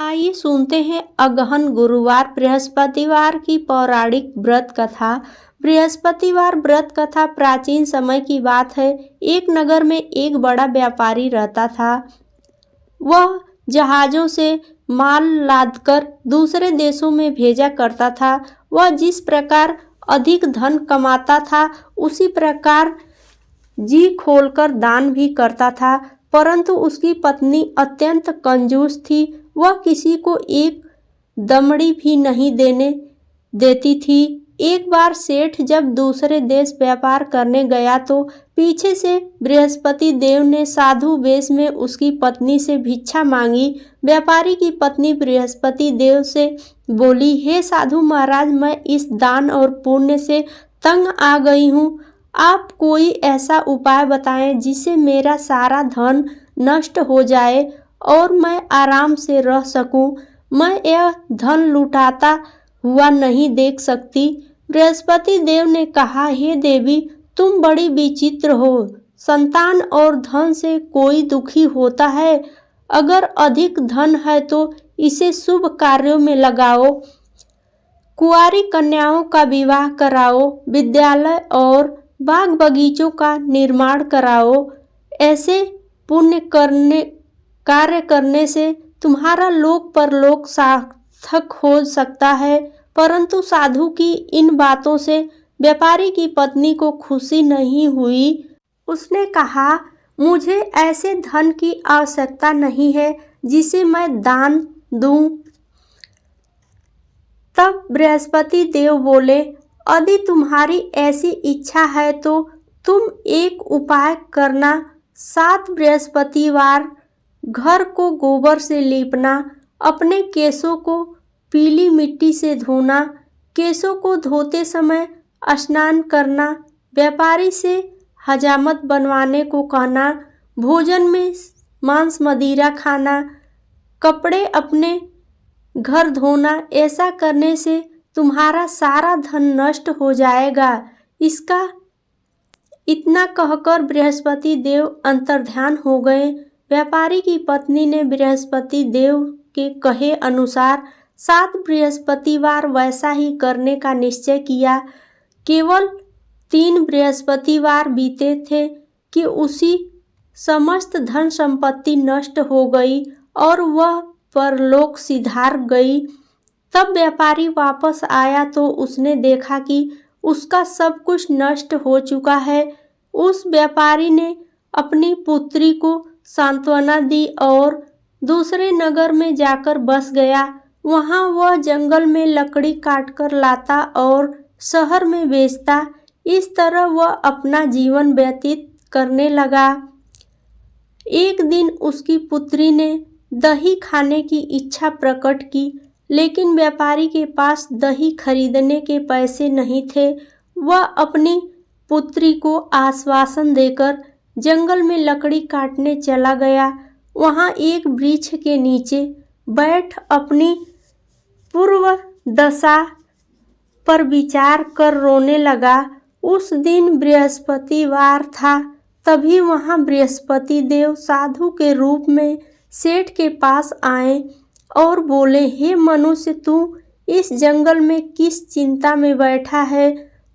आइए सुनते हैं अगहन गुरुवार बृहस्पतिवार की पौराणिक व्रत कथा। बृहस्पतिवार व्रत कथा प्राचीन समय की बात है। एक नगर में एक बड़ा व्यापारी रहता था। वह जहाजों से माल लादकर दूसरे देशों में भेजा करता था। वह जिस प्रकार अधिक धन कमाता था उसी प्रकार जी खोलकर दान भी करता था, परंतु उसकी पत्नी अत्यंत कंजूस थी। वह किसी को एक दमड़ी भी नहीं देने देती थी। एक बार सेठ जब दूसरे देश व्यापार करने गया तो पीछे से बृहस्पति देव ने साधु वेश में उसकी पत्नी से भिक्षा मांगी। व्यापारी की पत्नी बृहस्पति देव से बोली, हे साधु महाराज, मैं इस दान और पुण्य से तंग आ गई हूँ। आप कोई ऐसा उपाय बताएं जिससे मेरा सारा धन नष्ट हो जाए और मैं आराम से रह सकूं। मैं यह धन लुटाता हुआ नहीं देख सकती। बृहस्पति देव ने कहा, हे देवी, तुम बड़ी विचित्र हो। संतान और धन से कोई दुखी होता है। अगर अधिक धन है तो इसे शुभ कार्यों में लगाओ, कुंवारी कन्याओं का विवाह कराओ, विद्यालय और बाग बगीचों का निर्माण कराओ। ऐसे पुण्य कार्य करने से तुम्हारा लोक परलोक सार्थक हो सकता है। परंतु साधु की इन बातों से व्यापारी की पत्नी को खुशी नहीं हुई। उसने कहा, मुझे ऐसे धन की आवश्यकता नहीं है जिसे मैं दान दूं। तब बृहस्पति देव बोले, यदि तुम्हारी ऐसी इच्छा है तो तुम एक उपाय करना। 7 बृहस्पतिवार घर को गोबर से लीपना, अपने केशों को पीली मिट्टी से धोना, केशों को धोते समय स्नान करना, व्यापारी से हजामत बनवाने को कहना, भोजन में मांस मदिरा खाना, कपड़े अपने घर धोना। ऐसा करने से तुम्हारा सारा धन नष्ट हो जाएगा। इसका इतना कहकर बृहस्पति देव अंतर्ध्यान हो गए। व्यापारी की पत्नी ने बृहस्पति देव के कहे अनुसार 7 बृहस्पतिवार वैसा ही करने का निश्चय किया। केवल 3 बृहस्पतिवार बीते थे कि उसी समस्त धन संपत्ति नष्ट हो गई और वह परलोक सिधार गई। तब व्यापारी वापस आया तो उसने देखा कि उसका सब कुछ नष्ट हो चुका है। उस व्यापारी ने अपनी पुत्री को सांत्वना दी और दूसरे नगर में जाकर बस गया। वहां वह जंगल में लकड़ी काटकर लाता और शहर में बेचता। इस तरह वह अपना जीवन व्यतीत करने लगा। एक दिन उसकी पुत्री ने दही खाने की इच्छा प्रकट की, लेकिन व्यापारी के पास दही खरीदने के पैसे नहीं थे। वह अपनी पुत्री को आश्वासन देकर जंगल में लकड़ी काटने चला गया। वहां एक वृक्ष के नीचे बैठ अपनी पूर्व दशा पर विचार कर रोने लगा। उस दिन बृहस्पतिवार था। तभी वहां बृहस्पति देव साधु के रूप में सेठ के पास आए और बोले, हे मनुष्य, तू इस जंगल में किस चिंता में बैठा है?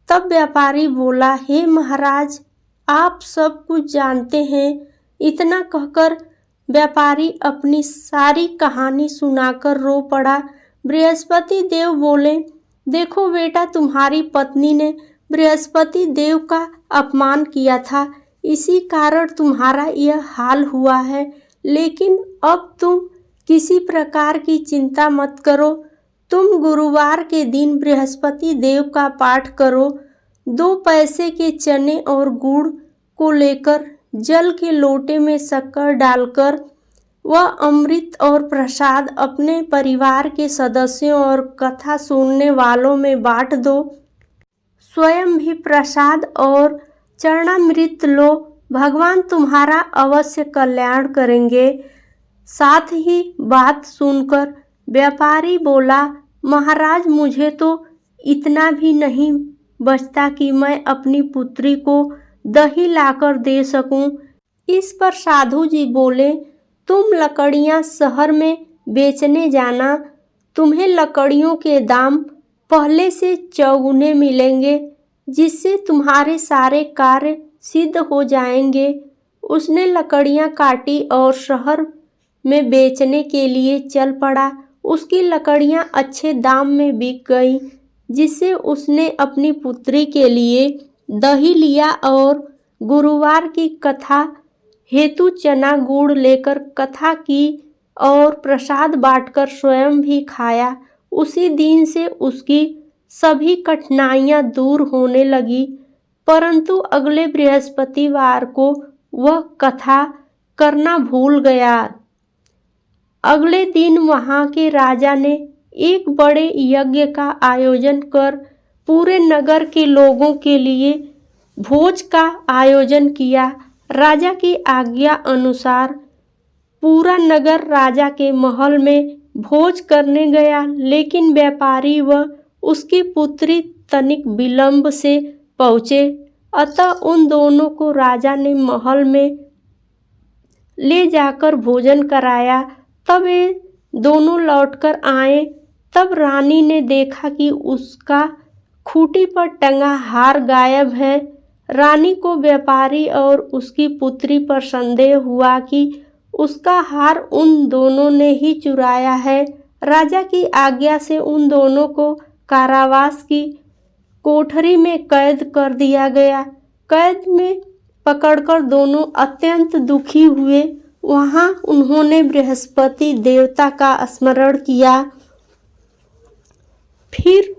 तब व्यापारी बोला, हे महाराज, आप सब कुछ जानते हैं। इतना कहकर व्यापारी अपनी सारी कहानी सुनाकर रो पड़ा। बृहस्पति देव बोले, देखो बेटा, तुम्हारी पत्नी ने बृहस्पति देव का अपमान किया था, इसी कारण तुम्हारा यह हाल हुआ है। लेकिन अब तुम किसी प्रकार की चिंता मत करो। तुम गुरुवार के दिन बृहस्पति देव का पाठ करो। 2 पैसे के चने और गुड़ को लेकर जल के लोटे में शक्कर डालकर वह अमृत और प्रसाद अपने परिवार के सदस्यों और कथा सुनने वालों में बांट दो। स्वयं भी प्रसाद और चरणामृत लो। भगवान तुम्हारा अवश्य कल्याण करेंगे। साथ ही बात सुनकर व्यापारी बोला, महाराज, मुझे तो इतना भी नहीं बचता कि मैं अपनी पुत्री को दही लाकर दे सकूं। इस पर साधु जी बोले, तुम लकड़ियां शहर में बेचने जाना। तुम्हें लकड़ियों के दाम पहले से चौगुने मिलेंगे, जिससे तुम्हारे सारे कार्य सिद्ध हो जाएंगे। उसने लकड़ियां काटी और शहर में बेचने के लिए चल पड़ा। उसकी लकड़ियां अच्छे दाम में बिक गईं, जिससे उसने अपनी पुत्री के लिए दही लिया और गुरुवार की कथा हेतु चना गुड़ लेकर कथा की और प्रसाद बांटकर स्वयं भी खाया। उसी दिन से उसकी सभी कठिनाइयां दूर होने लगी। परंतु अगले बृहस्पतिवार को वह कथा करना भूल गया। अगले दिन वहां के राजा ने एक बड़े यज्ञ का आयोजन कर पूरे नगर के लोगों के लिए भोज का आयोजन किया। राजा की आज्ञा अनुसार पूरा नगर राजा के महल में भोज करने गया, लेकिन व्यापारी व उसकी पुत्री तनिक विलंब से पहुँचे। अतः उन दोनों को राजा ने महल में ले जाकर भोजन कराया। तब वे दोनों लौटकर आए। तब रानी ने देखा कि उसका खूंटी पर टंगा हार गायब है। रानी को व्यापारी और उसकी पुत्री पर संदेह हुआ कि उसका हार उन दोनों ने ही चुराया है। राजा की आज्ञा से उन दोनों को कारावास की कोठरी में कैद कर दिया गया। कैद में पकड़कर दोनों अत्यंत दुखी हुए। वहां उन्होंने बृहस्पति देवता का स्मरण किया। फिर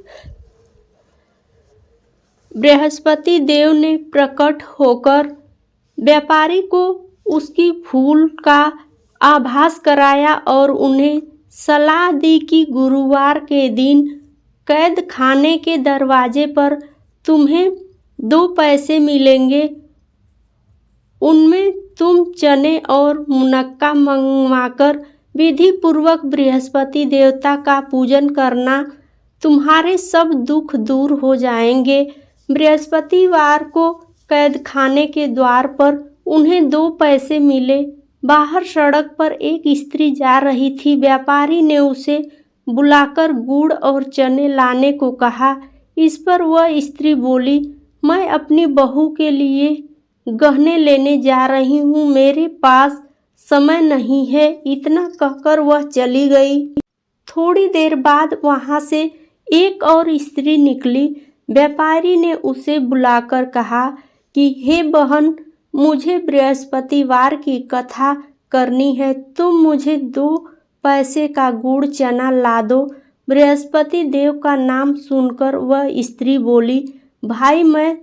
बृहस्पति देव ने प्रकट होकर व्यापारी को उसकी भूल का आभास कराया और उन्हें सलाह दी कि गुरुवार के दिन कैद खाने के दरवाजे पर तुम्हें 2 पैसे मिलेंगे। उनमें तुम चने और मुनक्का मंगवाकर विधि पूर्वक बृहस्पति देवता का पूजन करना। तुम्हारे सब दुख दूर हो जाएंगे। बृहस्पतिवार को कैद खाने के द्वार पर उन्हें 2 पैसे मिले। बाहर सड़क पर एक स्त्री जा रही थी। व्यापारी ने उसे बुलाकर गुड़ और चने लाने को कहा। इस पर वह स्त्री बोली, मैं अपनी बहू के लिए गहने लेने जा रही हूँ, मेरे पास समय नहीं है। इतना कहकर वह चली गई। थोड़ी देर बाद वहां से एक और स्त्री निकली। व्यापारी ने उसे बुलाकर कहा कि हे बहन, मुझे बृहस्पतिवार की कथा करनी है, तुम मुझे 2 पैसे का गुड़ चना ला दो। बृहस्पति देव का नाम सुनकर वह स्त्री बोली, भाई मैं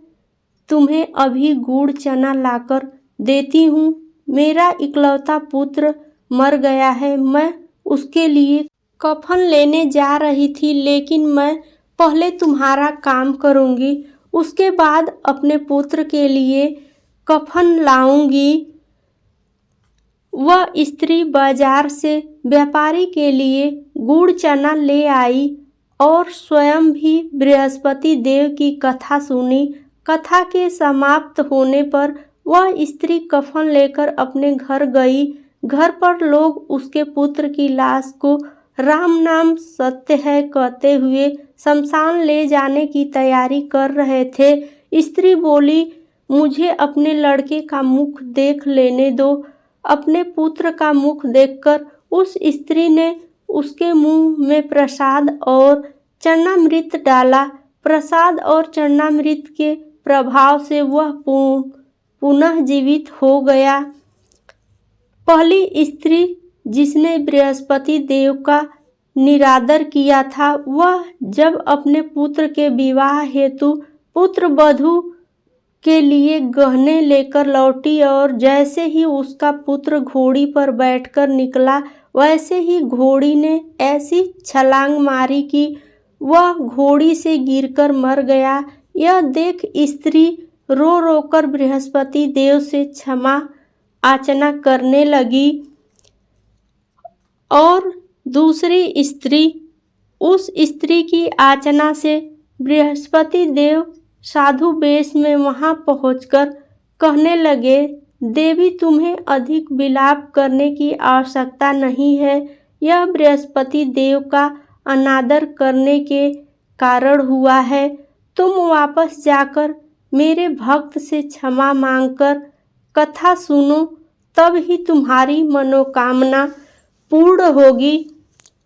तुम्हें अभी गुड़ चना लाकर देती हूँ। मेरा इकलौता पुत्र मर गया है। मैं उसके लिए कफन लेने जा रही थी, लेकिन मैं पहले तुम्हारा काम करूँगी, उसके बाद अपने पुत्र के लिए कफन लाऊंगी। वह स्त्री बाजार से व्यापारी के लिए गुड़ चना ले आई और स्वयं भी बृहस्पति देव की कथा सुनी। कथा के समाप्त होने पर वह स्त्री कफन लेकर अपने घर गई। घर पर लोग उसके पुत्र की लाश को राम नाम सत्य है कहते हुए शमशान ले जाने की तैयारी कर रहे थे। स्त्री बोली, मुझे अपने लड़के का मुख देख लेने दो। अपने पुत्र का मुख देखकर उस स्त्री ने उसके मुंह में प्रसाद और चरणामृत डाला। प्रसाद और चरणामृत के प्रभाव से वह पुनः जीवित हो गया। पहली स्त्री जिसने बृहस्पति देव का निरादर किया था, वह जब अपने पुत्र के विवाह हेतु पुत्र वधू के लिए गहने लेकर लौटी और जैसे ही उसका पुत्र घोड़ी पर बैठकर निकला, वैसे ही घोड़ी ने ऐसी छलांग मारी कि वह घोड़ी से गिरकर मर गया। यह देख स्त्री रो रोकर बृहस्पति देव से क्षमा याचना करने लगी और दूसरी स्त्री उस स्त्री की याचना से बृहस्पति देव साधु वेश में वहां पहुंचकर कहने लगे, देवी तुम्हें अधिक विलाप करने की आवश्यकता नहीं है। यह बृहस्पति देव का अनादर करने के कारण हुआ है। तुम वापस जाकर मेरे भक्त से क्षमा मांगकर कथा सुनो, तब ही तुम्हारी मनोकामना पूर्ण होगी।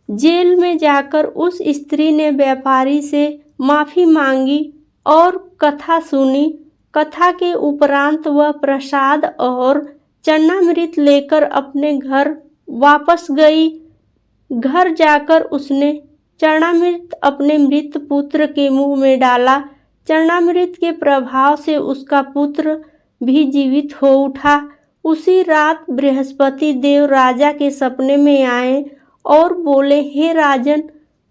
जेल में जाकर उस स्त्री ने व्यापारी से माफ़ी मांगी और कथा सुनी। कथा के उपरांत वह प्रसाद और चन्नामृत लेकर अपने घर वापस गई। घर जाकर उसने चरणामृत अपने मृत पुत्र के मुंह में डाला। चरणामृत के प्रभाव से उसका पुत्र भी जीवित हो उठा। उसी रात बृहस्पति देव राजा के सपने में आए और बोले, हे राजन,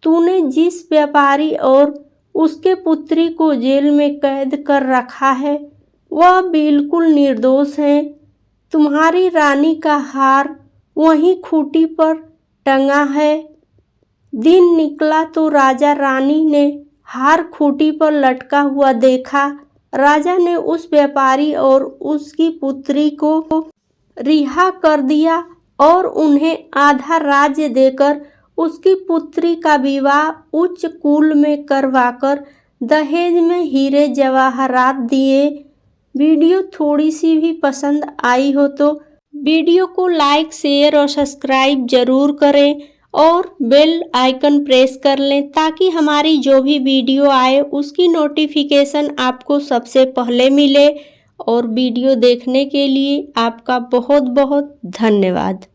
तूने जिस व्यापारी और उसके पुत्री को जेल में कैद कर रखा है वह बिल्कुल निर्दोष है। तुम्हारी रानी का हार वहीं खूंटी पर टंगा है। दिन निकला तो राजा रानी ने हार खूंटी पर लटका हुआ देखा। राजा ने उस व्यापारी और उसकी पुत्री को रिहा कर दिया और उन्हें आधा राज्य देकर उसकी पुत्री का विवाह उच्च कुल में करवाकर दहेज में हीरे जवाहरात दिए। वीडियो थोड़ी सी भी पसंद आई हो तो वीडियो को लाइक, शेयर और सब्सक्राइब जरूर करें और बेल आइकन प्रेस कर लें ताकि हमारी जो भी वीडियो आए उसकी नोटिफिकेशन आपको सबसे पहले मिले। और वीडियो देखने के लिए आपका बहुत बहुत धन्यवाद।